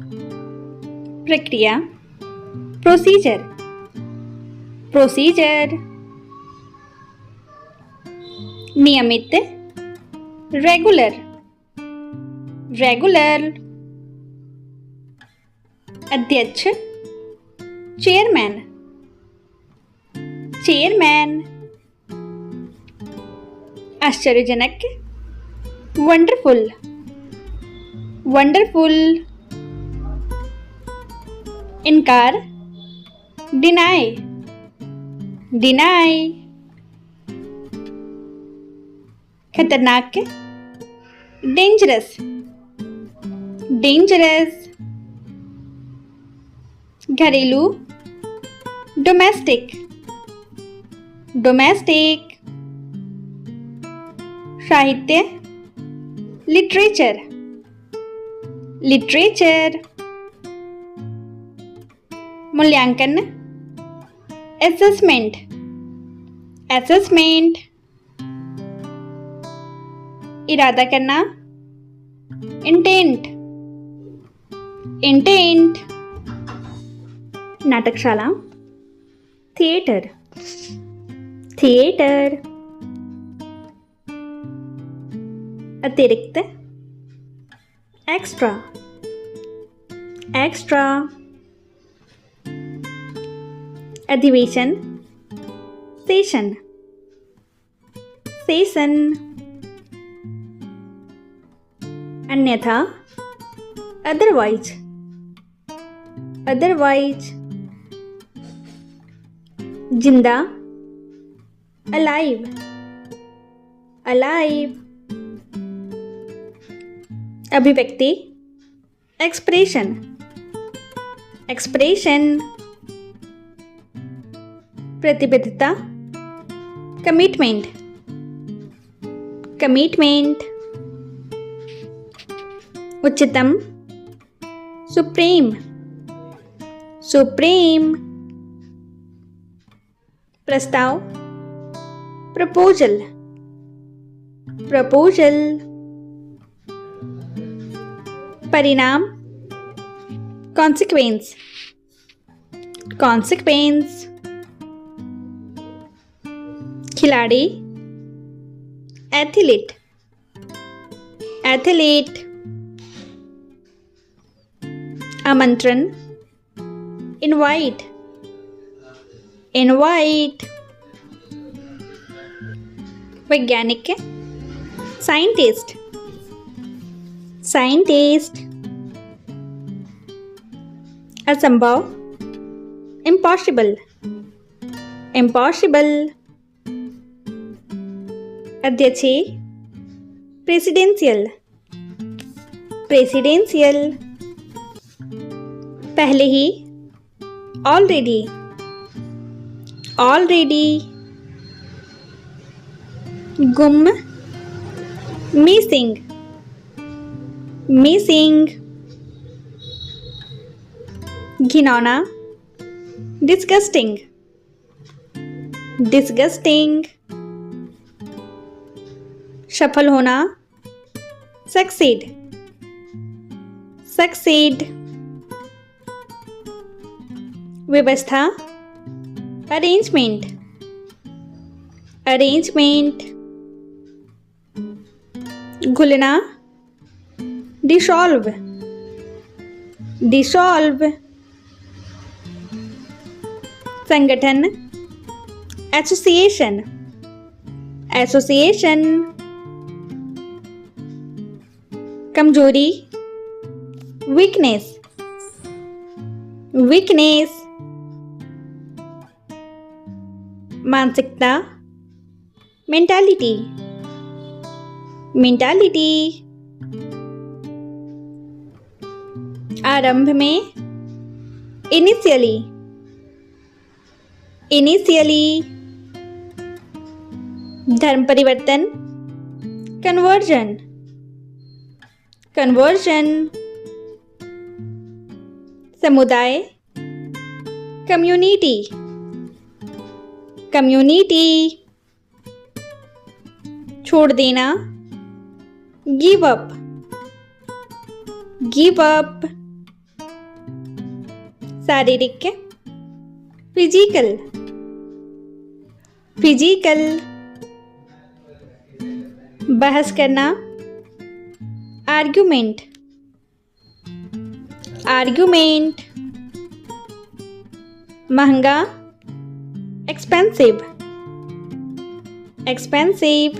प्रक्रिया, procedure, procedure. नियमित, regular, regular. अध्यक्ष, चेयरमैन, चेयरमैन। आश्चर्यजनक, वंडरफुल, वंडरफुल। इनकार, डिनाई, डिनाई। खतरनाक, डेंजरस, डेंजरस। घरेलू, डोमेस्टिक, डोमेस्टिक। साहित्य, लिटरेचर, लिटरेचर। मूल्यांकन, असेसमेंट, असेसमेंट। इरादा करना, इंटेंट, इंटेंट। नाटकशाला, थिएटर, थिएटर। अतिरिक्त, एक्स्ट्रा, एक्स्ट्रा। अधिवेशन, सेशन, सेशन। अन्यथा, अदरवाइज, अदरवाइज। जिंदा, अलाइव, अलाइव। अभिव्यक्ति, एक्सप्रेशन, एक्सप्रेशन। प्रतिबद्धता, कमिटमेंट, कमिटमेंट। उच्चतम, सुप्रीम, सुप्रीम। प्रस्ताव, प्रपोजल, प्रपोजल। परिणाम, कॉन्सिक्वेंस, कॉन्सिक्वेंस। खिलाड़ी, एथलीट, एथलीट। आमंत्रण, इनवाइट, इनवाइट। वैज्ञानिक, साइंटिस्ट, साइंटिस्ट। असंभव, इम्पॉसिबल, इम्पॉसिबल। अध्यक्षीय, प्रेसिडेंशियल, प्रेसिडेंशियल। पहले ही, ऑलरेडी, ऑलरेडी। गुम, मिसिंग, मिसिंग। घिनौना, डिस्गस्टिंग, डिस्गस्टिंग। सफल होना, सक्सीड, सक्सीड। व्यवस्था, अरेंजमेंट, अरेंजमेंट। घुलना, डिसॉल्व, डिसॉल्व। संगठन, एसोसिएशन, एसोसिएशन। कमजोरी, वीकनेस, वीकनेस। मानसिकता, मेंटालिटी, मेंटालिटी। आरंभ में, इनिशियली, इनिशियली। धर्म परिवर्तन, कन्वर्जन, कन्वर्जन। समुदाय, कम्युनिटी, कम्युनिटी। छोड़ देना, गिव अप, गिव अप। शारीरिक, फिजिकल, फिजिकल। बहस करना, आर्गुमेंट, आर्गुमेंट। महंगा, एक्सपेंसिव, एक्सपेंसिव।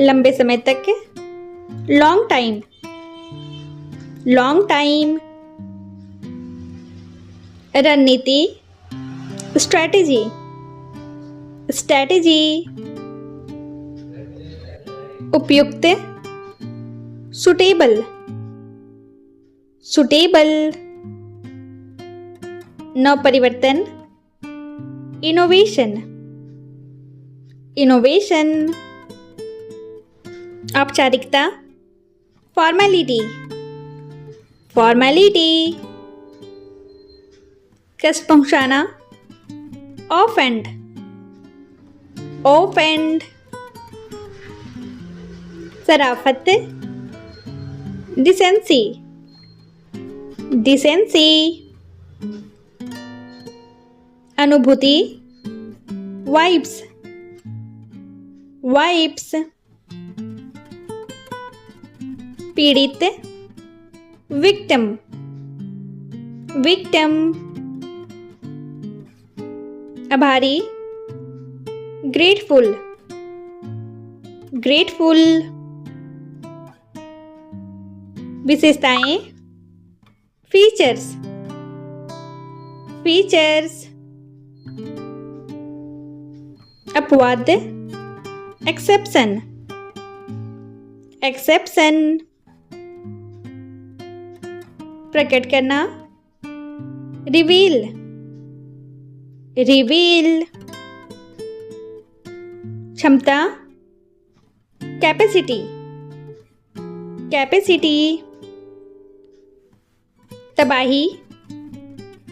लंबे समय तक, लॉन्ग टाइम, लॉन्ग टाइम। रणनीति, स्ट्रैटेजी, स्ट्रैटेजी। उपयुक्त, सुटेबल, सुटेबल। नवपरिवर्तन, इनोवेशन, इनोवेशन। औपचारिकता, फॉर्मेलिटी, फॉर्मेलिटी। कष्ट पहुंचाना, ऑफेंड, ऑफेंड। शराफत, डिसेंसी, डिसेंसी। अनुभूति, वाइब्स, वाइब्स। पीड़ित, विक्टिम, विक्टिम। आभारी, ग्रेटफुल, ग्रेटफुल। विशेषताएं, फीचर्स, फीचर्स। अपवाद, एक्सेप्शन, एक्सेप्शन। प्रकट करना, रिवील, रिवील। क्षमता, कैपेसिटी, कैपेसिटी। तबाही,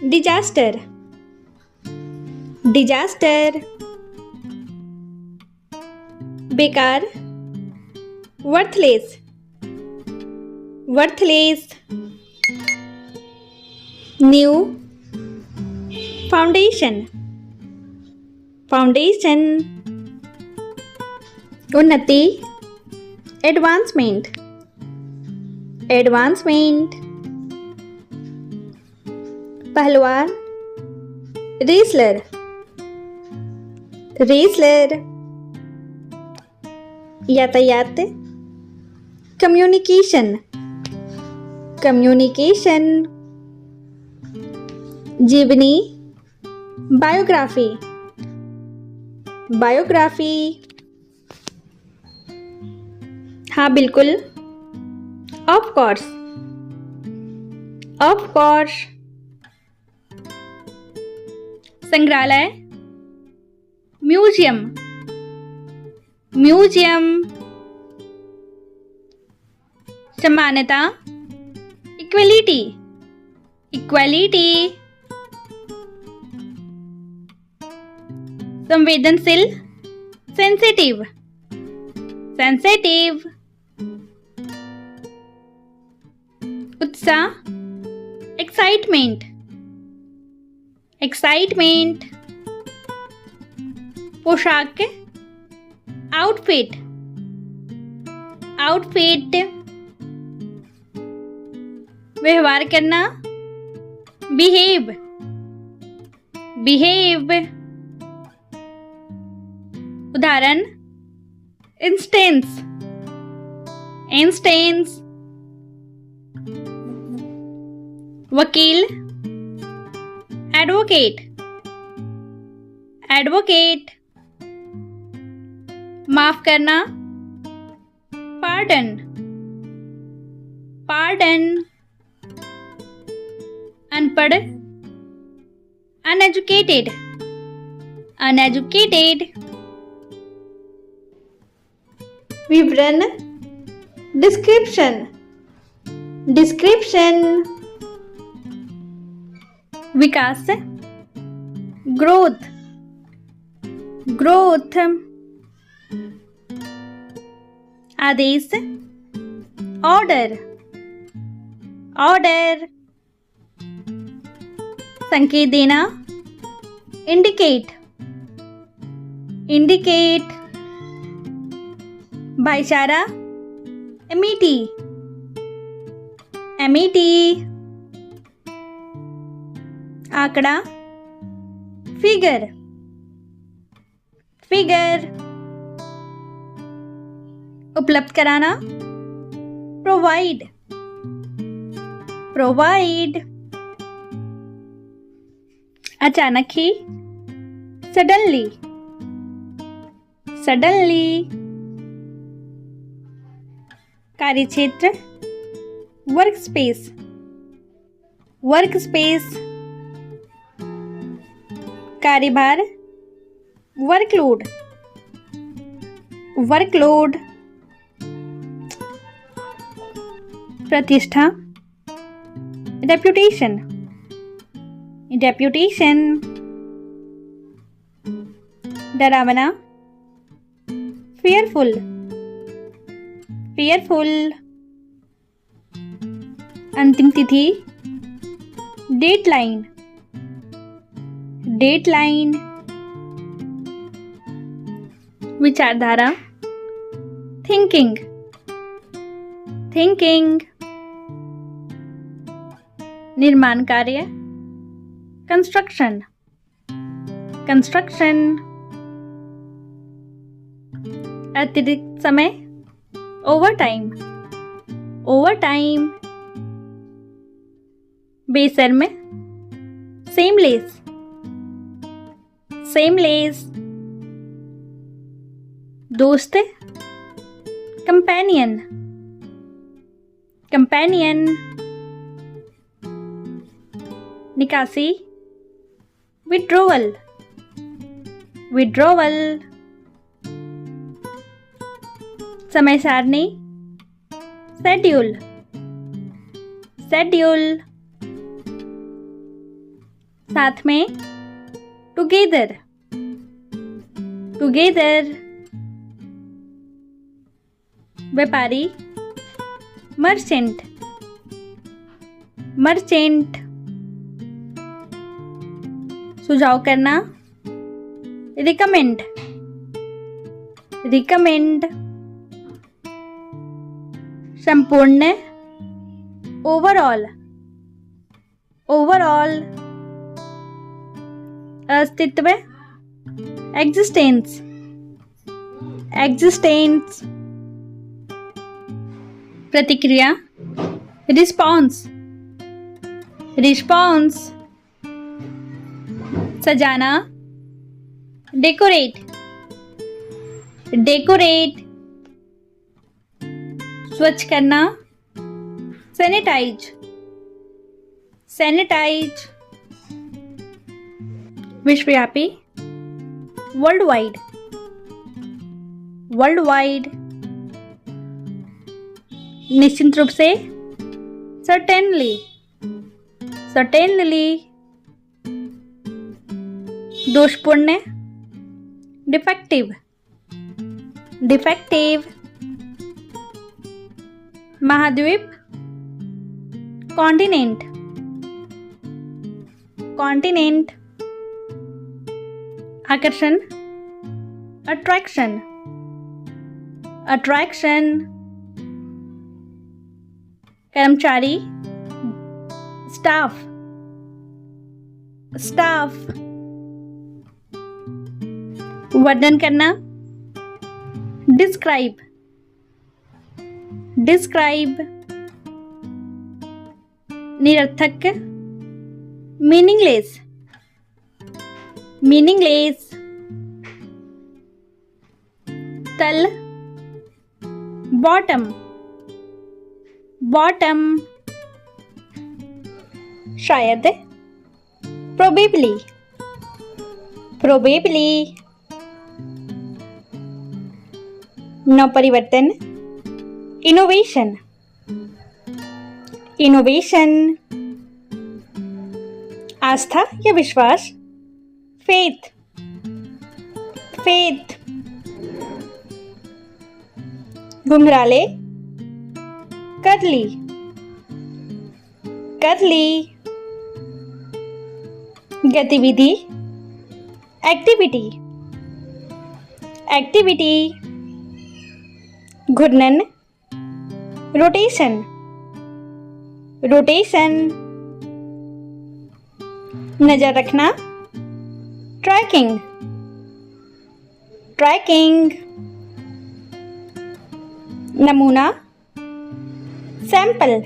डिजास्टर, डिजास्टर। बेकार, worthless, worthless. New, foundation, foundation. उन्नति, एडवांसमेंट, एडवांसमेंट। पहलवान, रेसलर, रेसलर। यातायात, कम्युनिकेशन, कम्युनिकेशन। जीवनी, बायोग्राफी, बायोग्राफी। हाँ बिल्कुल, ऑफ कोर्स, ऑफ कोर्स। संग्रहालय, म्यूजियम, म्यूजियम। समानता, इक्वलिटी, इक्वलिटी। संवेदनशील, सेंसिटिव, सेंसिटिव। उत्साह, एक्साइटमेंट, एक्साइटमेंट। पोशाक, आउटफिट, आउटफिट। व्यवहार करना, बिहेव, बिहेव। उदाहरण, इंस्टेंस, इंस्टेंस। वकील, एडवोकेट, एडवोकेट। माफ करना, पार्डन, पार्डन। अनपढ़, अनएजुकेटेड, अनएजुकेटेड। विवरण, डिस्क्रिप्शन, डिस्क्रिप्शन। विकास, ग्रोथ, ग्रोथ। आदेश, ऑर्डर, ऑर्डर। संकेत देना, इंडिकेट, इंडिकेट। भाईचारा, एमिटी, एमिटी। आंकड़ा, फिगर, फिगर। उपलब्ध कराना, प्रोवाइड, प्रोवाइड। अचानक ही, सडनली, सडनली। कार्यक्षेत्र, वर्क स्पेस, वर्क स्पेस। कार्यभार, वर्कलोड, वर्कलोड। प्रतिष्ठा, रेप्यूटेशन, रेप्यूटेशन। डरावना, fearful, fearful। अंतिम तिथि, डेडलाइन, डेडलाइन। विचारधारा, थिंकिंग, थिंकिंग। निर्माण कार्य, कंस्ट्रक्शन, कंस्ट्रक्शन। अतिरिक्त समय, ओवर टाइम, ओवर टाइम। बेशर्म, सेमलेस, सेमलेस। दोस्त, कंपेनियन, कंपेनियन। निकासी, विड्रोवल, विड्रोवल। समय सारणी, शेड्यूल, शेड्यूल। साथ में, टुगेदर, टुगेदर। व्यापारी, मर्चेंट, मर्चेंट। सुझाव करना, रिकमेंड, रिकमेंड। संपूर्ण, ओवरऑल, ओवरऑल। अस्तित्व, एग्जिस्टेंस, एग्जिस्टेंस। प्रतिक्रिया, रिस्पॉन्स, रिस्पॉन्स। सजाना, डेकोरेट, डेकोरेट। स्वच्छ करना, सैनिटाइज, सैनिटाइज। विश्वव्यापी, वर्ल्ड वाइड, वर्ल्ड वाइड। निश्चित रूप से, सर्टेनली, सर्टेनली। दोषपूर्ण, डिफेक्टिव, डिफेक्टिव। महाद्वीप, कॉन्टिनेंट, कॉन्टिनेंट। आकर्षण, अट्रैक्शन, अट्रैक्शन। कर्मचारी, स्टाफ, स्टाफ। वर्णन करना, डिस्क्राइब, डिस्क्राइब। निरर्थक, मीनिंगलेस, मीनिंगलेस। तल, बॉटम, बॉटम। शायद, प्रोबेबली, प्रोबेबली। नवपरिवर्तन, इनोवेशन, इनोवेशन। आस्था या विश्वास, फेथ, फेथ। घुंघराले, करली, करली। गतिविधि, एक्टिविटी, एक्टिविटी, घूर्णन, रोटेशन, रोटेशन, नजर रखना, ट्रैकिंग, ट्रैकिंग, नमूना, सैंपल,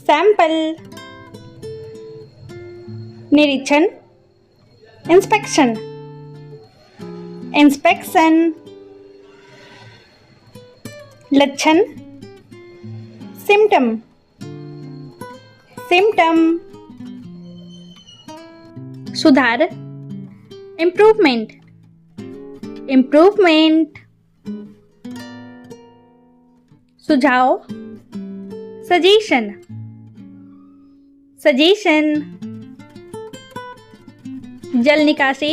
सैंपल, निरीक्षण, इंस्पेक्शन, इंस्पेक्शन, लक्षण, सिम्टम, सिम्टम, सुधार, इम्प्रूवमेंट, इम्प्रूवमेंट, सुझाव, सजेशन, सजेशन, जल निकासी,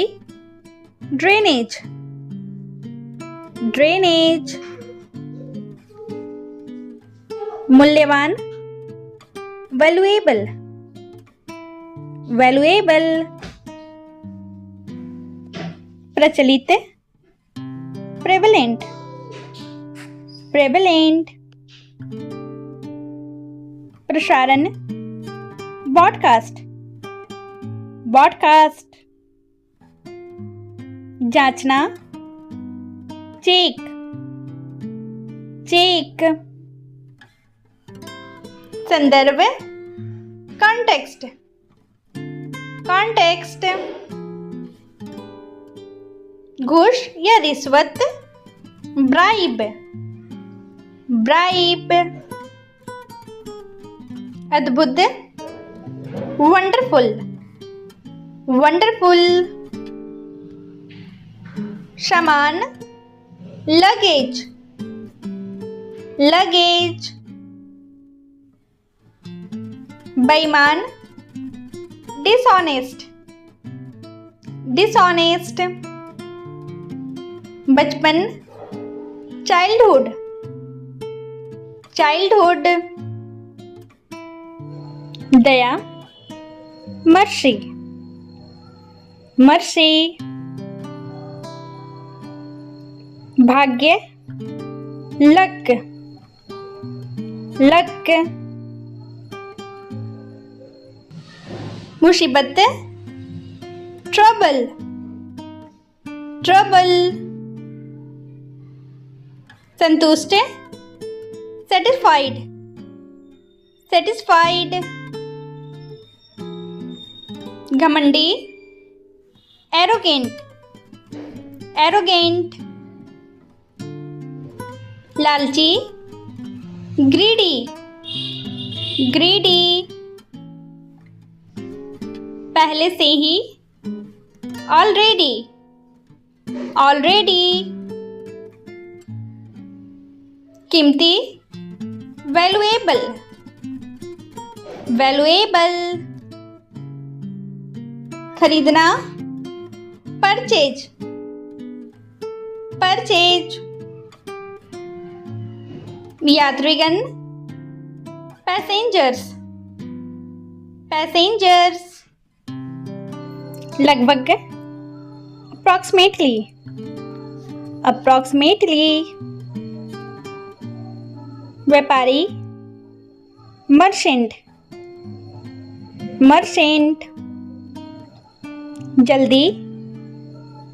ड्रेनेज, ड्रेनेज, मूल्यवान, वैल्यूएबल, वैल्यूएबल, प्रचलित, प्रेवलेंट, प्रेवलेंट, प्रसारण, ब्रॉडकास्ट, ब्रॉडकास्ट, जांचना, चेक, चेक, संदर्भ, कॉन्टेक्स्ट, कॉन्टेक्स्ट, घूस या रिश्वत, ब्राइब, ब्राइब, अद्भुत, वंडरफुल, वंडरफुल, सामान, लगेज, लगेज, बेईमान, डिसऑनेस्ट, डिसऑनेस्ट, बचपन, चाइल्डहुड, चाइल्डहुड, दया, मर्सी, मर्सी, भाग्य, लक, लक, मुसीबत, ट्रबल, ट्रबल, संतुष्ट, सेटिस्फाइड, सेटिस्फाइड, घमंडी, एरोगेंट, एरोगेंट, लालची, ग्रीडी, ग्रीडी, पहले से ही, ऑलरेडी, ऑलरेडी, कीमती, वैल्यूएबल, वैल्यूएबल, खरीदना, परचेज, परचेज, यात्रीगण, पैसेंजर्स, पैसेंजर्स, लगभग, अप्रॉक्सीमेटली, अप्रॉक्सीमेटली, व्यापारी, मर्चेंट, मर्चेंट, जल्दी,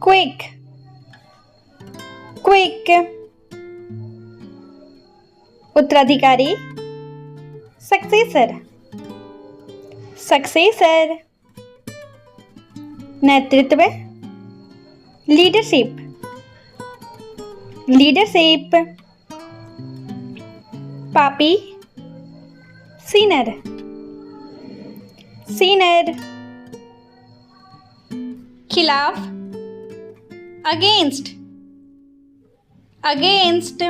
क्विक, क्विक, उत्तराधिकारी, सक्सेसर, सक्सेसर, नेतृत्व, लीडरशिप, लीडरशिप, पापी, सीनर, सीनर, खिलाफ, अगेंस्ट, अगेंस्ट,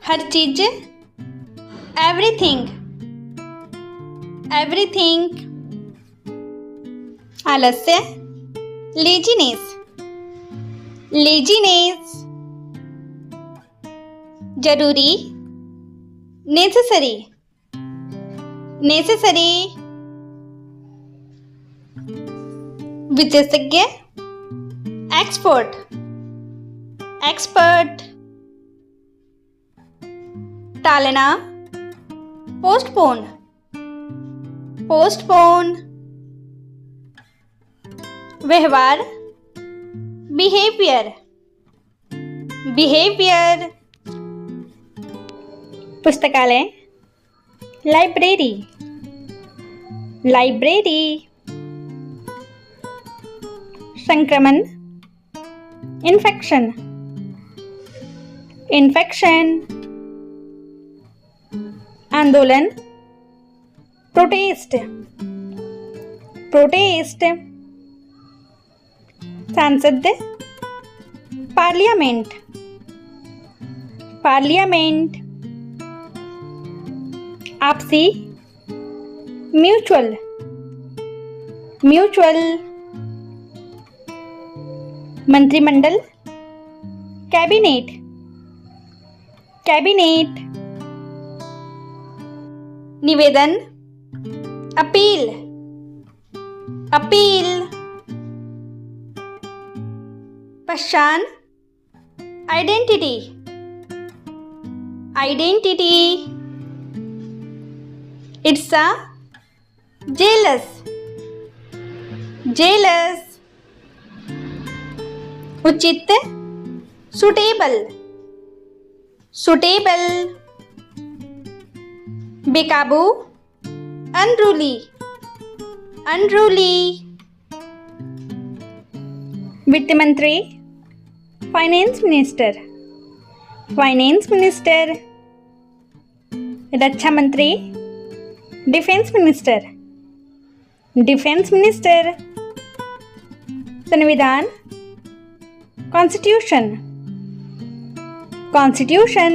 हर चीज, एवरीथिंग, एवरीथिंग, आलस्य, लेजीनेस, लेजीनेस, जरूरी, नेसेसरी, नेसेसरी, विशेषज्ञ, एक्सपर्ट, एक्सपर्ट, टालना, पोस्टपोन, पोस्टपोन, व्यवहार, बिहेवियर, बिहेवियर, पुस्तकालय, लाइब्रेरी, लाइब्रेरी, संक्रमण, इन्फेक्शन, इन्फेक्शन, आंदोलन, प्रोटेस्ट, प्रोटेस्ट, सांसद, पार्लियामेंट, पार्लियामेंट, आपसी, म्यूचुअल, म्यूचुअल, मंत्रिमंडल, कैबिनेट, कैबिनेट, निवेदन, अपील, अपील, पहचान, आइडेंटिटी, आइडेंटिटी, ईर्ष्या, जेलस, जेलस, उचित, सुटेबल, सुटेबल, बेकाबू, अनरूली, अनरूली, वित्त मंत्री, फाइनेंस मिनिस्टर, फाइनेंस मिनिस्टर, रक्षा मंत्री, डिफेंस मिनिस्टर, डिफेंस मिनिस्टर, संविधान, कॉन्स्टिट्यूशन, कॉन्स्टिट्यूशन,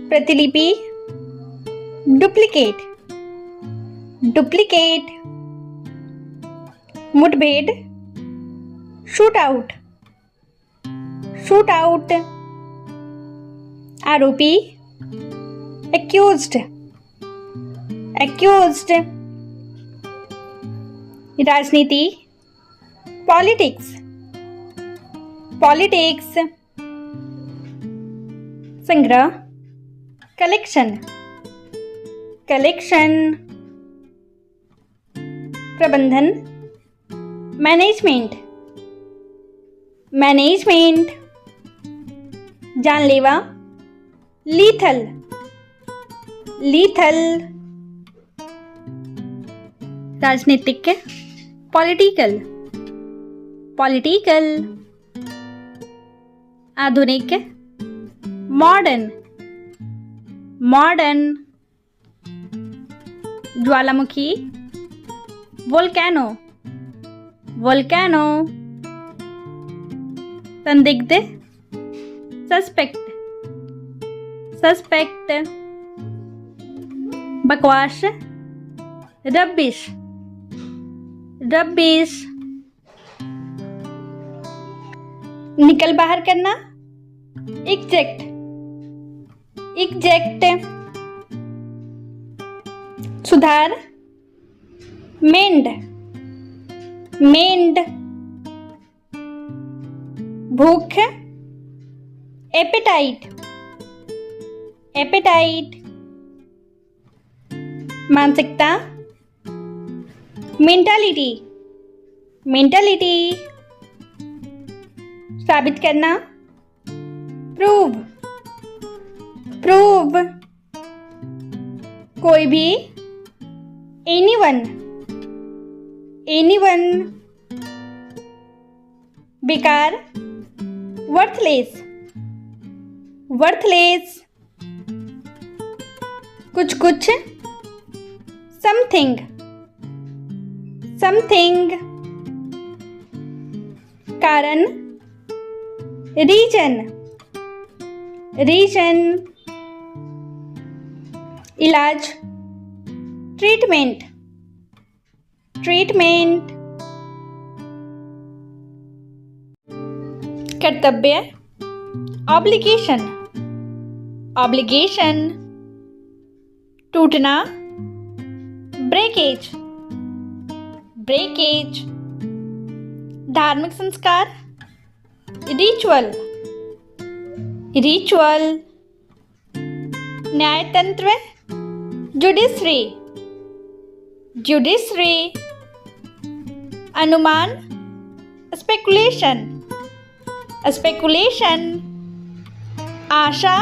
प्रतिलिपि, डुप्लीकेट, डुप्लीकेट, मुठभेड़, शूट आउट, शूट आउट, आरोपी, एक्यूज्ड, एक्यूज्ड, राजनीति, पॉलिटिक्स, पॉलिटिक्स, संग्रह, कलेक्शन, कलेक्शन, प्रबंधन, मैनेजमेंट, मैनेजमेंट, जानलेवा, लीथल, लीथल, राजनीतिक, पॉलिटिकल, पॉलिटिकल, आधुनिक, मॉडर्न, मॉडर्न, ज्वालामुखी, वोल्केनो, वोल्केनो, संदिग्ध, सस्पेक्ट, सस्पेक्ट, बकवास, रबिश, रबिश, निकल बाहर करना, इजेक्ट, इजेक्ट, सुधार, मेंड, मेंड, भूख, एपेटाइट, एपेटाइट, मानसिकता, मेंटालिटी, मेंटालिटी, साबित करना, प्रूव, प्रूव, कोई भी, एनीवन, एनीवन, बेकार, वर्थलेस, वर्थलेस, कुछ कुछ, समथिंग, समथिंग, कारण, रीजन, रीजन, इलाज, ट्रीटमेंट, ट्रीटमेंट, कर्तव्य, ऑब्लिगेशन, ऑब्लिगेशन, टूटना, ब्रेकेज, ब्रेकेज, धार्मिक संस्कार, रिचुअल, रिचुअल, न्यायतंत्र, जुडिशरी, जुडिशरी, अनुमान, स्पेकुलेशन, स्पेकुलेशन, आशा,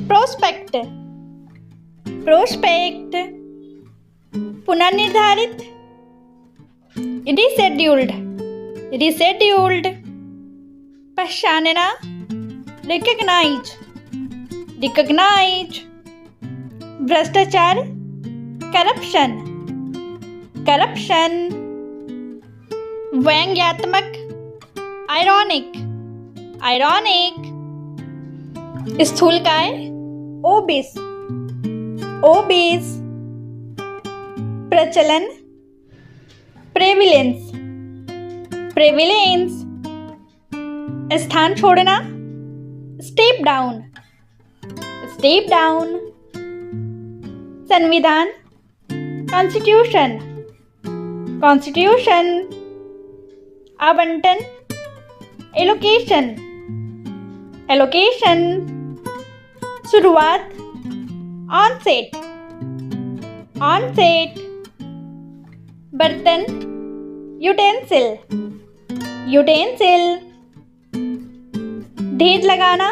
प्रोस्पेक्ट, प्रोस्पेक्ट, पुनर्निर्धारित, रिशेड्यूल्ड, रिशेड्यूल्ड, पहचानना, रिकग्नाइज, रिकग्नाइज, भ्रष्टाचार, करप्शन, करप्शन, व्यंग्यात्मक, आयरॉनिक, आयरॉनिक, स्थूलकाय, ओबिस, ओबिस, प्रचलन, प्रेविलेंस, प्रेविलेंस, स्थान छोड़ना, स्टेप डाउन, स्टेप डाउन, संविधान, कॉन्स्टिट्यूशन, कॉन्स्टिट्यूशन, आवंटन, एलोकेशन, एलोकेशन, शुरुआत, ऑनसेट, ऑनसेट, बर्तन, यूटेंसिल, यूटेंसिल, ढेर लगाना,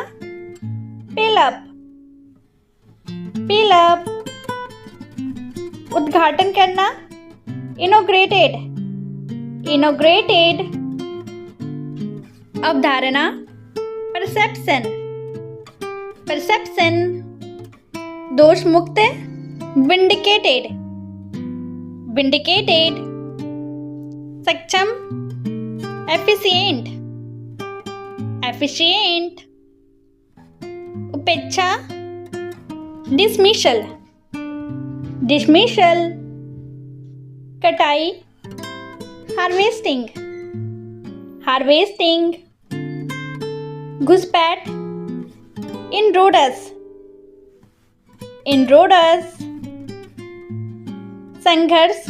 पिलअप, पिलअप, उद्घाटन करना, इनोग्रेटेड, इनोग्रेटेड, अवधारणा, परसेप्शन, परसेप्शन, दोष मुक्त, विंडिकेटेड, विंडिकेटेड, सक्षम, एफिशिएंट, एफिशिएंट, उपेक्षा, डिसमिशल, डिसमिशल, कटाई, हार्वेस्टिंग, हार्वेस्टिंग, घुसपैठ, इनरोडस, इनरोडस, संघर्ष,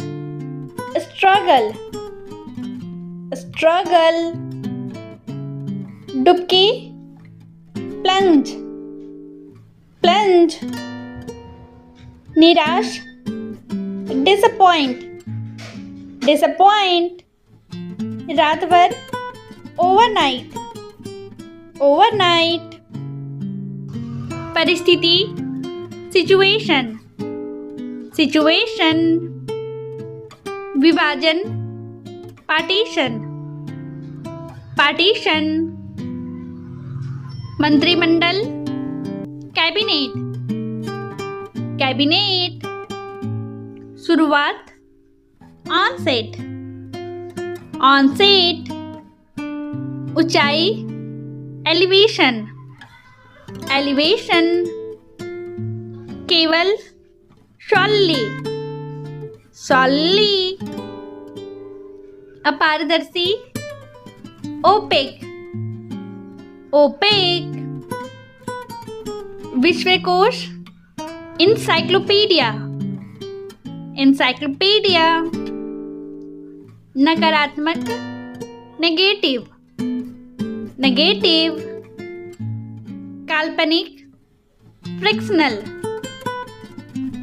स्ट्रगल, स्ट्रगल, डुबकी, प्लंज, प्लंज, निराश, डिसअपॉइंट, डिसअपॉइंट, रात भर, ओवरनाइट, ओवरनाइट, परिस्थिति, सिचुएशन, सिचुएशन, विभाजन, पार्टीशन, पार्टीशन, मंत्रिमंडल, कैबिनेट, कैबिनेट, शुरुआत, ऑनसेट, ऑनसेट, ऊंचाई, एलिवेशन, एलिवेशन, केवल, शॉली, शॉली, अपारदर्शी, ओपेक, ओपेक, विश्वकोश, इंसाइक्लोपीडिया, इंसाइक्लोपीडिया, नकारात्मक, नेगेटिव, नेगेटिव, काल्पनिक, फ्रिक्शनल,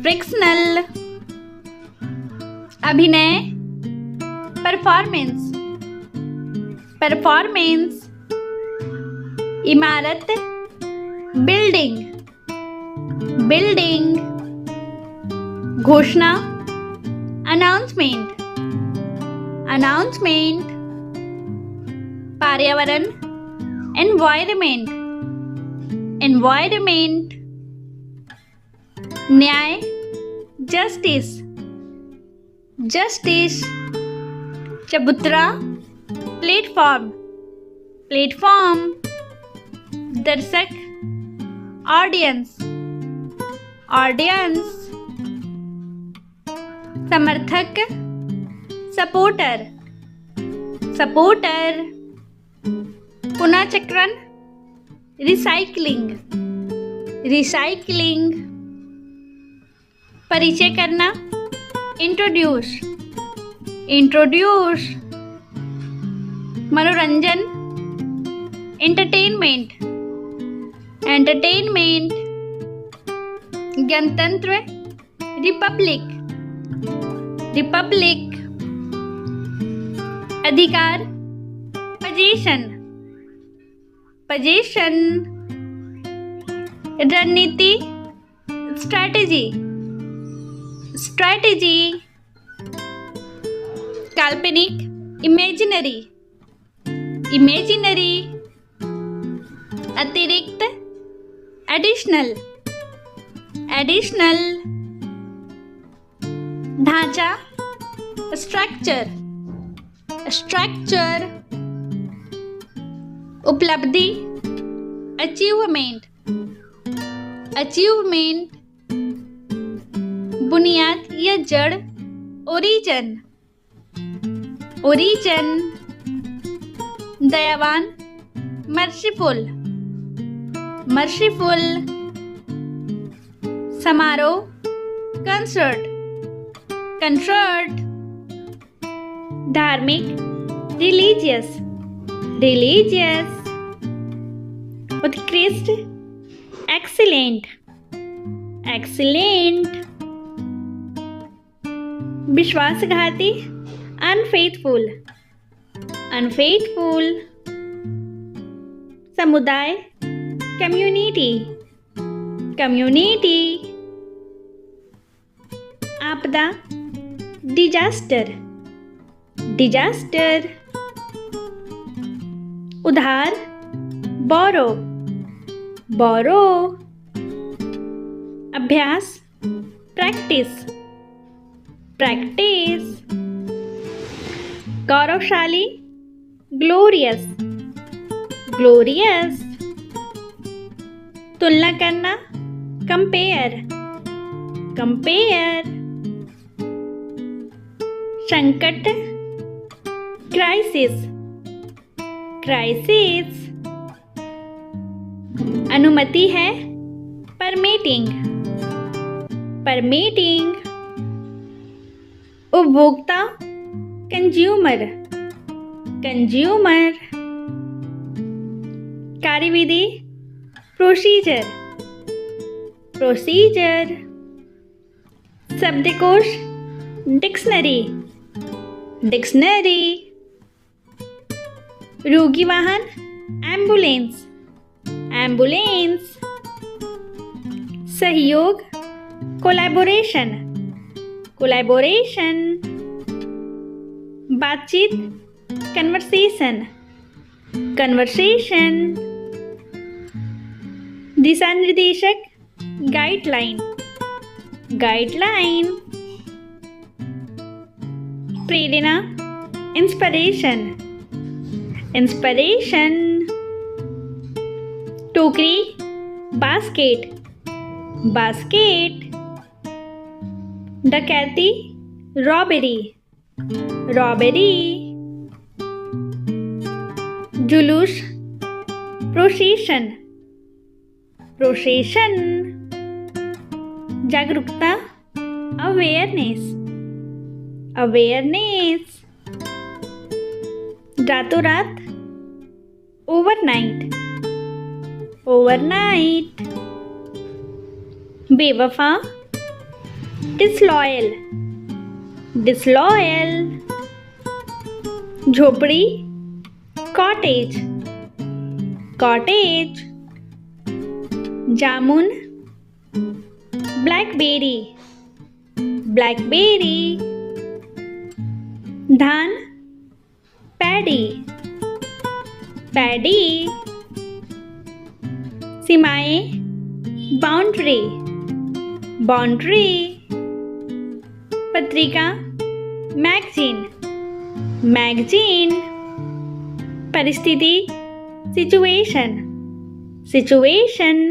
फ्रिक्शनल, अभिनय, परफॉर्मेंस, परफॉर्मेंस, इमारत, बिल्डिंग, बिल्डिंग, घोषणा, अनाउंसमेंट, अनाउंसमेंट, पर्यावरण, एनवायरमेंट, एनवायरमेंट, न्याय, जस्टिस, जस्टिस, चबूतरा, प्लेटफॉर्म, प्लेटफॉर्म, दर्शक, ऑडियंस, ऑडियंस, समर्थक, सपोर्टर, सपोर्टर, पुनर्चक्रण, रिसाइकलिंग, रिसाइकलिंग, परिचय करना, इंट्रोड्यूस, इंट्रोड्यूस, मनोरंजन, एंटरटेनमेंट, एंटरटेनमेंट, गणतंत्र, रिपब्लिक, रिपब्लिक, अधिकार, पोजीशन, पोजीशन, रणनीति, स्ट्रैटेजी, स्ट्रैटेजी, काल्पनिक, इमेजिनरी, इमेजिनरी, अतिरिक्त, एडिशनल, एडिशनल, ढांचा, स्ट्रक्चर, स्ट्रक्चर, उपलब्धि, अचीवमेंट, अचीवमेंट, बुनियाद या जड़, ओरिजिन, ओरिजिन, दयावान, मर्सीफुल, मर्सीफुल, समारोह, कंसर्ट, कंसर्ट, धार्मिक, रिलीजियस, रिलीजियस, उत्कृष्ट, एक्सीलेंट, एक्सीलेंट, विश्वासघाती, अनफेथफुल, अनफेथफुल, समुदाय, कम्युनिटी, कम्युनिटी, आपदा, डिजास्टर, डिजास्टर, उधार, बोरो, बोरो, अभ्यास, प्रैक्टिस, प्रैक्टिस, गौरवशाली, ग्लोरियस, ग्लोरियस, तुलना करना, कंपेयर, कंपेयर, संकट, क्राइसिस, क्राइसिस, अनुमति है, परमिटिंग, परमिटिंग, उपभोक्ता, कंज्यूमर, कंज्यूमर, कार्यविधि, प्रोसीजर, प्रोसीजर, शब्दकोश, डिक्शनरी, डिक्शनरी, रोगी वाहन, एम्बुलेंस, एम्बुलेंस, सहयोग, कोलैबोरेशन, कोलैबोरेशन, बातचीत, कन्वर्सेशन, कन्वर्सेशन, दिशा निर्देशक, गाइडलाइन, गाइडलाइन, प्रेरणा, इंस्पिरेशन, इंस्पिरेशन, टोकरी, बास्केट, बास्केट, डकैती, रॉबरी, रॉबरी, जुलूस, प्रोसेशन, प्रोसेशन, जागरूकता, अवेयरनेस, अवेयरनेस, रातों रात, ओवरनाइट, ओवरनाइट, बेवफा, डिसलॉयल, डिसलॉयल, झोपड़ी, कॉटेज, कॉटेज, जामुन, ब्लैकबेरी, ब्लैकबेरी, धान, पैडी, पैडी, सीमाएं, बाउंड्री, बाउंड्री, पत्रिका, मैगजीन, मैगजीन, परिस्थिति, सिचुएशन, सिचुएशन,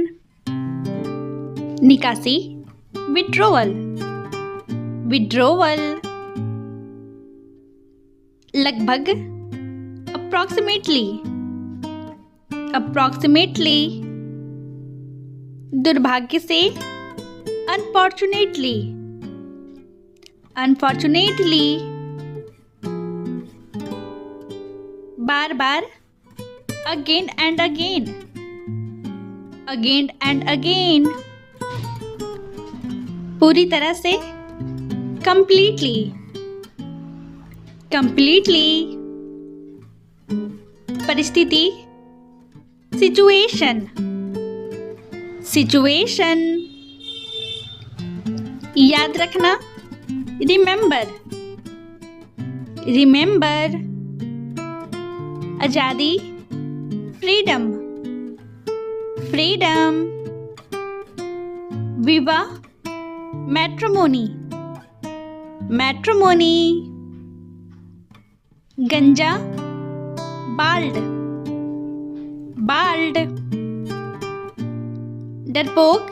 निकासी, विड्रोवल, विड्रोवल, लगभग, अप्रॉक्सीमेटली, अप्रॉक्सीमेटली, दुर्भाग्य से, unfortunately, unfortunately, bar bar, again and again, again and again, पूरी तरह से, कंप्लीटली, कंप्लीटली, परिस्थिति, सिचुएशन, सिचुएशन, याद रखना, रिमेंबर, रिमेंबर, आजादी, फ्रीडम, फ्रीडम, विवाह, मैट्रिमोनी, मैट्रिमोनी, गंजा, बाल्ड, बाल्ड, डरपोक,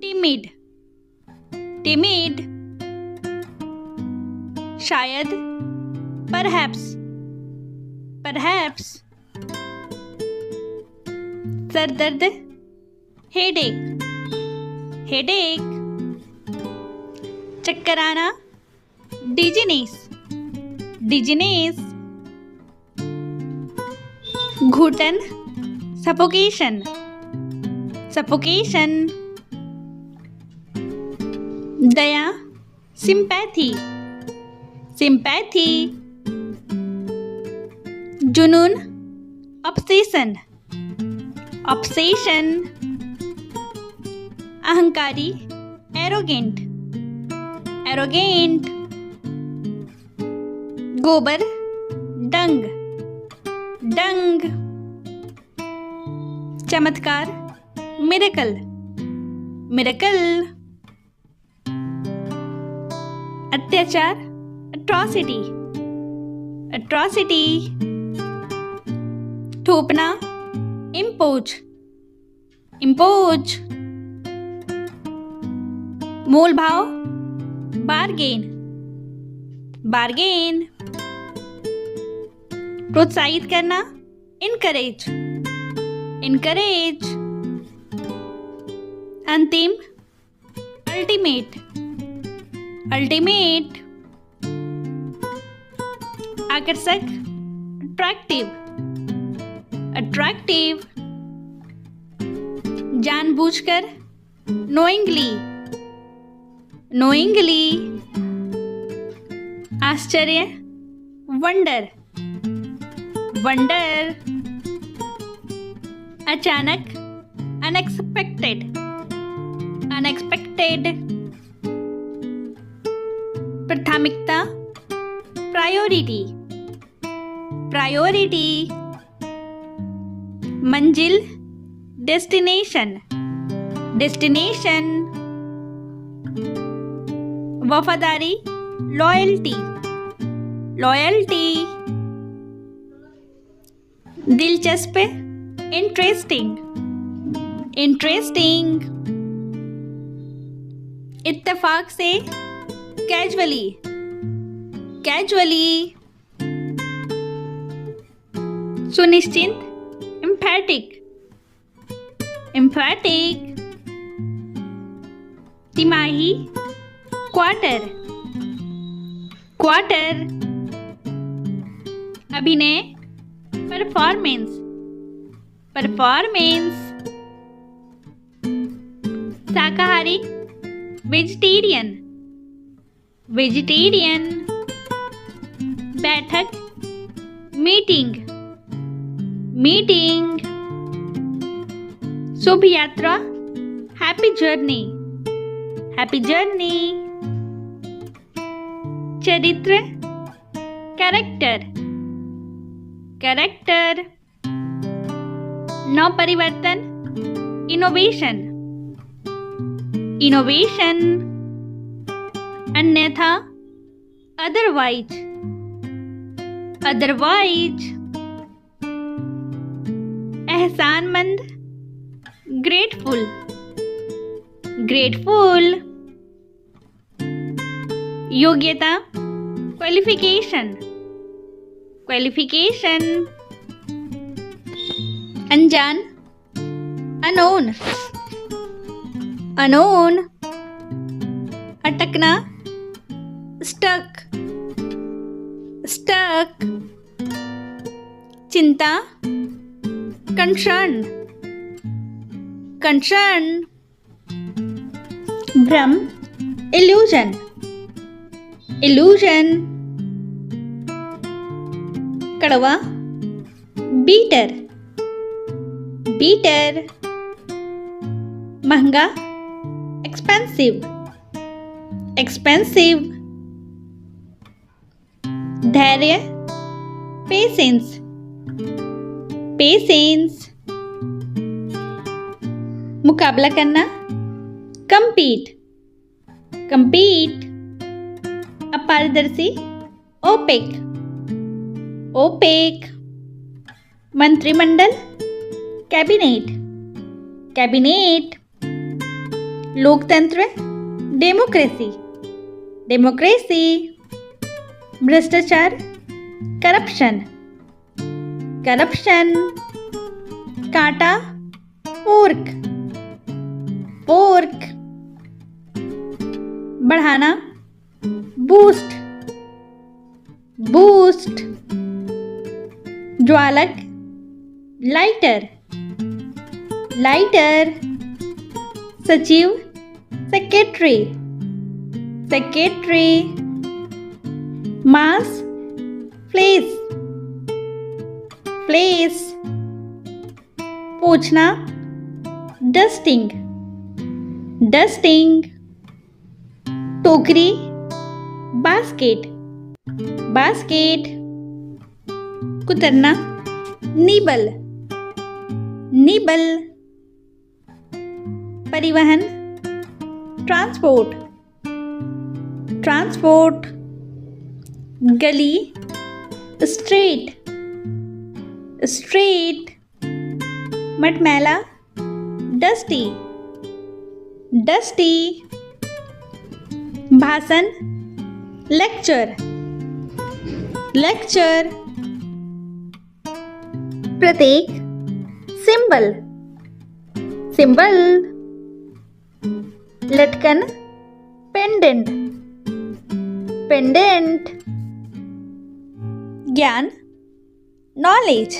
टिमिड, टिमिड, शायद, परहैप्स, परहैप्स, सर दर्द, हेडेक, हेडेक, चक्कर आना, डिजीनेस, डिजीनेस, घुटन, सफोकेशन, सफोकेशन, दया, सिंपैथी, सिंपैथी, जुनून, ऑब्सेशन, ऑब्सेशन, अहंकारी, एरोगेंट, एरोगेंट, गोबर, डंग, डंग, चमत्कार, मिरेकल, मिरेकल, अत्याचार, अट्रॉसिटी, अट्रॉसिटी, थोपना, इम्पोज, इम्पोज, मोल भाव, बारगेन, बारगेन, प्रोत्साहित करना, इनकरेज, इनकरेज, अंतिम, अल्टीमेट, अल्टीमेट, आकर्षक, अट्रैक्टिव, अट्रैक्टिव, जानबूझकर, नोइंगली, नोइंगली, आश्चर्य, वंडर, वंडर, अचानक, अनएक्सपेक्टेड, अनएक्सपेक्टेड, प्राथमिकता, प्रायोरिटी, प्रायोरिटी, मंजिल, डेस्टिनेशन, डेस्टिनेशन, वफादारी, लॉयल्टी, लॉयल्टी, दिलचस्प, इंटरेस्टिंग, इंटरेस्टिंग, इत्तेफाक से, कैजुअली, कैजुअली, सुनिश्चित, एम्फैटिक, एम्फैटिक, तिमाही, क्वार्टर, क्वार्टर, अभिनय, परफॉर्मेंस, परफॉर्मेंस, शाकाहारी, वेजिटेरियन, वेजिटेरियन, बैठक, मीटिंग, मीटिंग, शुभ यात्रा, हैप्पी जर्नी, हैप्पी जर्नी, चरित्र, कैरेक्टर, कैरेक्टर, नवपरिवर्तन, इनोवेशन, इनोवेशन, अन्यथा, अदरवाइज, अदरवाइज, एहसानमंद, ग्रेटफुल, ग्रेटफुल, योग्यता, क्वालिफिकेशन, क्वालिफिकेशन, अनजान, अनोन, अनोन, अटकना, स्टक, स्टक, चिंता, कंसर्न, कंसर्न, भ्रम, इल्यूजन, इल्यूजन, कड़वा, बीटर, बीटर, महंगा, एक्सपेंसिव, एक्सपेंसिव, धैर्य, पेशेंस, पेशेंस, मुकाबला करना, compete, compete, अपारदर्शी, opaque, opaque, मंत्रिमंडल, कैबिनेट, कैबिनेट, लोकतंत्र, डेमोक्रेसी, डेमोक्रेसी, भ्रष्टाचार, करप्शन, करप्शन, कांटा, पोर्क, पोर्क, बढ़ाना, बूस्ट, बूस्ट, ज्वालक, लाइटर, लाइटर, सचिव, सेक्रेटरी, सेक्रेटरी, मांस, फ्लेस, फ्लेस, पोंछना, डस्टिंग, डस्टिंग, टोकरी, बास्केट, बास्केट, कुतरना, नीबल, नीबल, परिवहन, ट्रांसपोर्ट, ट्रांसपोर्ट, गली, स्ट्रीट, स्ट्रीट, मटमैला, डस्टी, डस्टी, भाषण, लेक्चर, लेक्चर, प्रतीक, सिंबल, सिंबल, लटकन, पेंडेंट, पेंडेंट, ज्ञान, नॉलेज,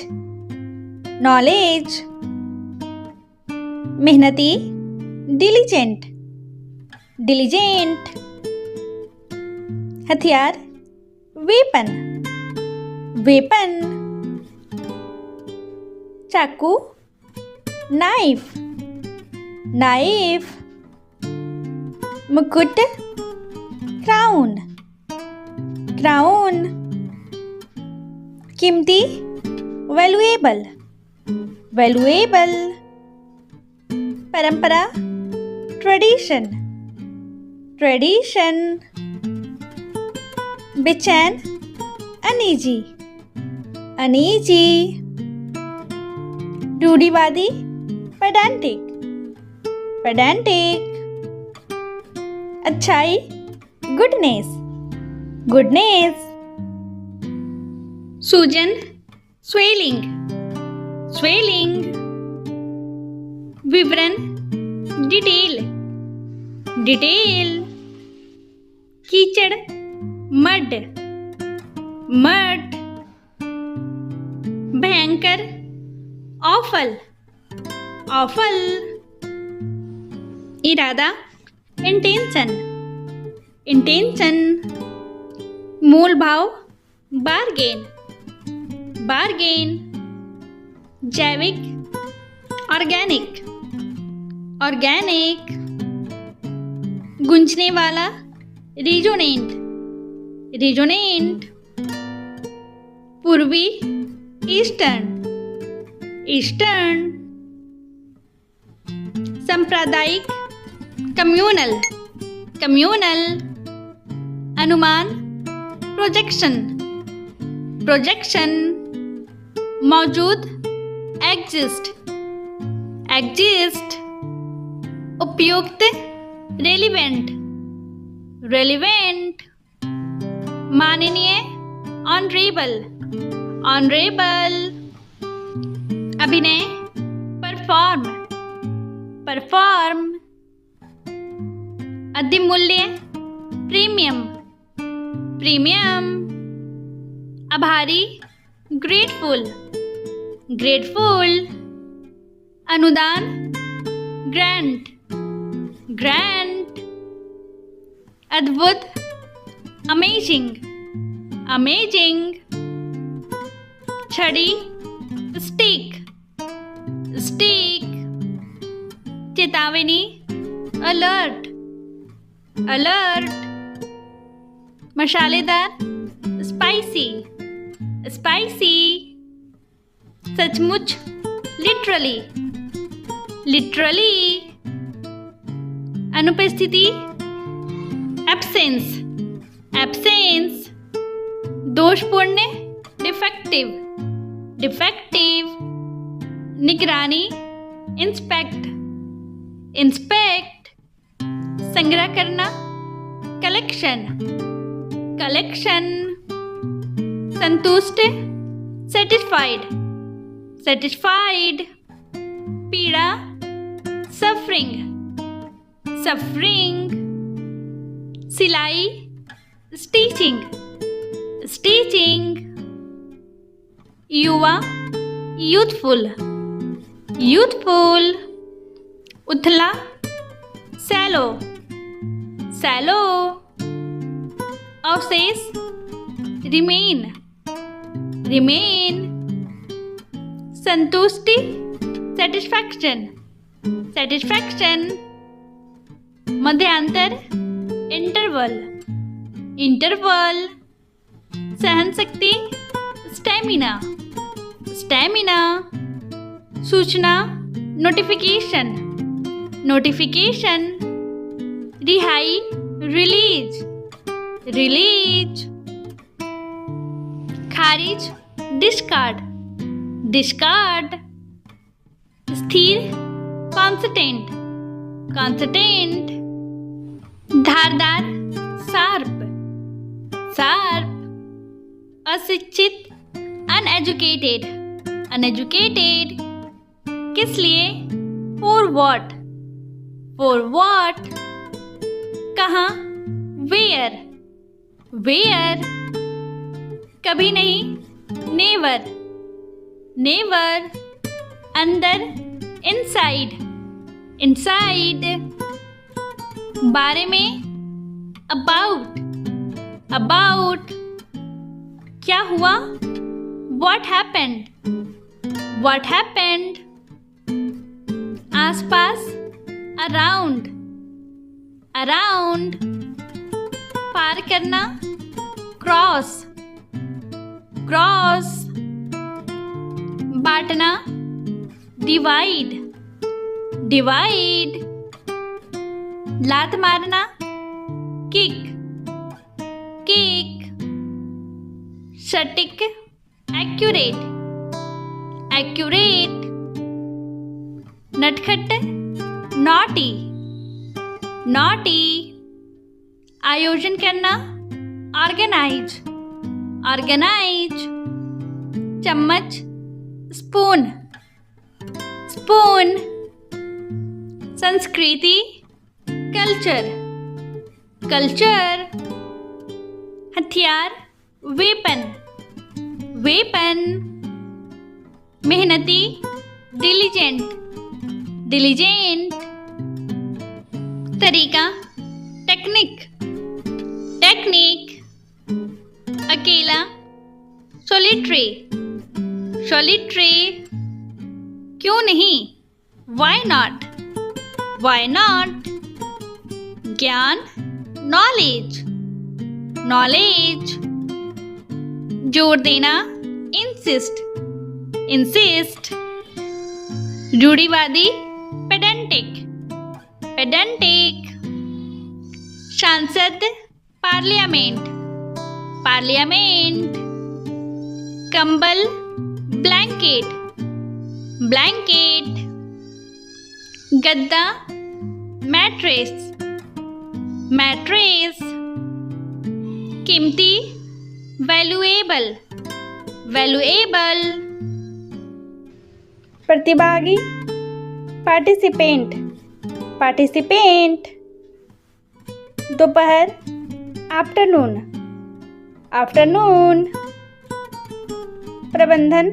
नॉलेज, मेहनती, डिलीजेंट, डिलीजेंट, हथियार, वेपन, वेपन, चाकू, नाइफ, नाइफ, मुकुट, क्राउन, क्राउन, कीमती, वैल्यूएबल, वैल्यूएबल, परंपरा, ट्रेडिशन, ट्रेडिशन, बेचैन, अनईजी, अनईजी, रूढ़िवादी, पेडेंटिक, पेडेंटिक, अच्छाई, गुडनेस, गुडनेस, सूजन, स्वेलिंग, स्वेलिंग, विवरण, डिटेल, डिटेल, कीचड़, मड, मड, भयंकर, ऑफल, ऑफल, इरादा, इंटेंशन, इंटेंशन, मूल भाव, बार्गेन, बार्गेन, जैविक, ऑर्गेनिक, ऑर्गेनिक, गूंजने वाला, रिजोनेंट, रिजोनेंट, पूर्वी, ईस्टर्न, ईस्टर्न, सांप्रदायिक, कम्यूनल, कम्यूनल, अनुमान, प्रोजेक्शन, प्रोजेक्शन, मौजूद, एग्जिस्ट, एग्जिस्ट, उपयुक्त, रेलिवेंट, रेलिवेंट, माननीय, ऑनरेबल, ऑनरेबल, अभिनय, परफॉर्म, परफॉर्म, अधिमूल्य, प्रीमियम, प्रीमियम, आभारी, ग्रेटफुल, ग्रेटफुल, अनुदान, ग्रांट, ग्रांट, अद्भुत, अमेजिंग, अमेजिंग, छड़ी, स्टिक, स्टिक, चेतावनी, अलर्ट, अलर्ट, मसालेदार, स्पाइसी, स्पाइसी, सचमुच, लिटरली, लिटरली, अनुपस्थिति, एब्सेंस, एब्सेंस, दोषपूर्ण, डिफेक्टिव, डिफेक्टिव, निगरानी, इंस्पेक्ट, इंस्पेक्ट, संग्रह करना, कलेक्शन, कलेक्शन, संतुष्ट, सेटिस्फाइड, सेटिस्फाइड, पीड़ा, सफरिंग, सफरिंग, सिलाई, स्टिचिंग, स्टिचिंग, युवा, यूथफुल, यूथफुल, उथला, सैलो, सैलो, अवशेष, रिमेन, रिमेन, संतुष्टि, सेटिस्फैक्शन, सेटिस्फैक्शन, मध्यांतर, इंटरवल, इंटरवल, सहन शक्ति, स्टैमिना, स्टैमिना, सूचना, नोटिफिकेशन, नोटिफिकेशन, रिहाई, रिलीज, रिलीज, खारिज, डिस्कार्ड, डिस्कार्ड, स्थिर, कॉन्स्टेंट, कॉन्स्टेंट, धारदार, शार्प, शार्प, अशिक्षित, अनएजुकेटेड, अनएजुकेटेड, किस लिए, फॉर व्हाट, फॉर व्हाट, कहाँ, वेयर, वेयर, कभी नहीं, नेवर, नेवर, अंदर, इनसाइड, इनसाइड, बारे में, अबाउट, अबाउट, क्या हुआ, व्हाट हैपेंड, व्हाट हैपेंड, आसपास, अराउंड, अराउंड, पार करना, क्रॉस, क्रॉस, बांटना, डिवाइड, डिवाइड, लात मारना, किक, किक, सटीक, एक्यूरेट, एक्यूरेट, नटखट, नॉटी, नॉटी, आयोजन करना, ऑर्गेनाइज, ऑर्गेनाइज, चम्मच, स्पून, स्पून, संस्कृति, कल्चर, कल्चर, हथियार, वेपन, वेपन, मेहनती, डिलीजेंट, डिलीजेंट, तरीका, टेक्निक, टेक्निक, अकेला, सोलिट्री, सोलिट्री, क्यों नहीं, वाई नॉट, वाई नॉट, ज्ञान, नॉलेज, नॉलेज, जोर देना, इंसिस्ट, इंसिस्ट, रूढ़िवादी, पेडेंटिक, पेडेंटिक, सांसद, पार्लियामेंट, पार्लियामेंट, कंबल, ब्लैंकेट, ब्लैंकेट, गद्दा, मैट्रेस, मैट्रेस, कीमती, वैल्यूएबल, वैल्यूएबल, प्रतिभागी, पार्टिसिपेंट, पार्टिसिपेंट, दोपहर, आफ्टरनून, आफ्टरनून, प्रबंधन,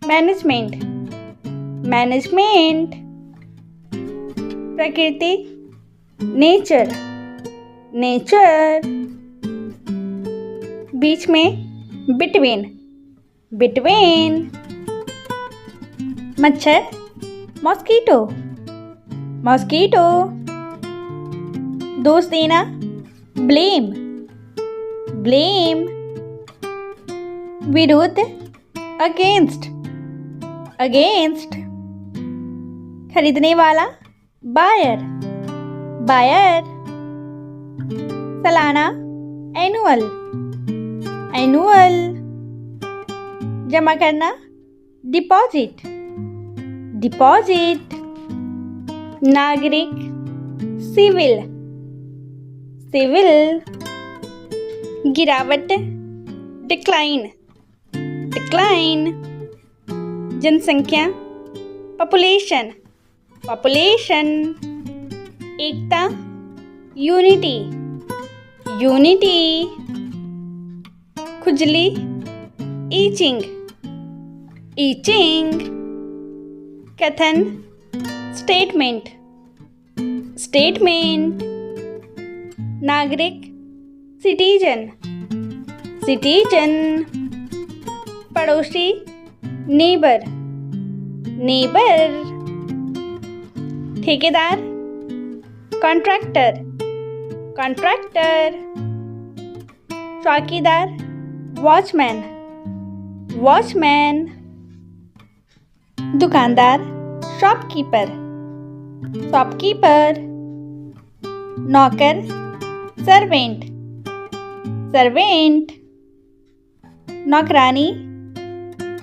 मैनेजमेंट, मैनेजमेंट। प्रकृति, नेचर, नेचर। बीच में, बिटवीन, बिटवीन। मच्छर, मॉस्कीटो, मॉस्कीटो। दोष देना, ब्लेम, ब्लेम। विरुद्ध, अगेंस्ट, अगेंस्ट। खरीदने वाला, बायर, बायर। सालाना, एनुअल, एनुअल। जमा करना, डिपॉजिट, डिपॉजिट। नागरिक, सिविल, सिविल। गिरावट, डिक्लाइन, डिक्लाइन। जनसंख्या, पॉपुलेशन, पॉपुलेशन। एकता, यूनिटी, यूनिटी। खुजली, ईचिंग, ईचिंग। कथन, स्टेटमेंट, स्टेटमेंट। नागरिक, सिटीजन, सिटीजन। पड़ोसी, नेबर, नेबर। ठेकेदार, कॉन्ट्रैक्टर, कॉन्ट्रैक्टर। चौकीदार, वॉचमैन, वॉचमैन। दुकानदार, शॉपकीपर, शॉपकीपर। नौकर, सर्वेंट, सर्वेंट। नौकरानी,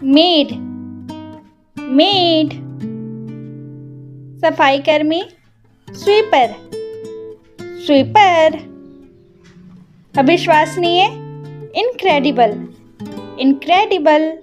मेड, मेड। सफाई कर्मी, स्वीपर, स्वीपर। अविश्वसनीय, इनक्रेडिबल, इनक्रेडिबल।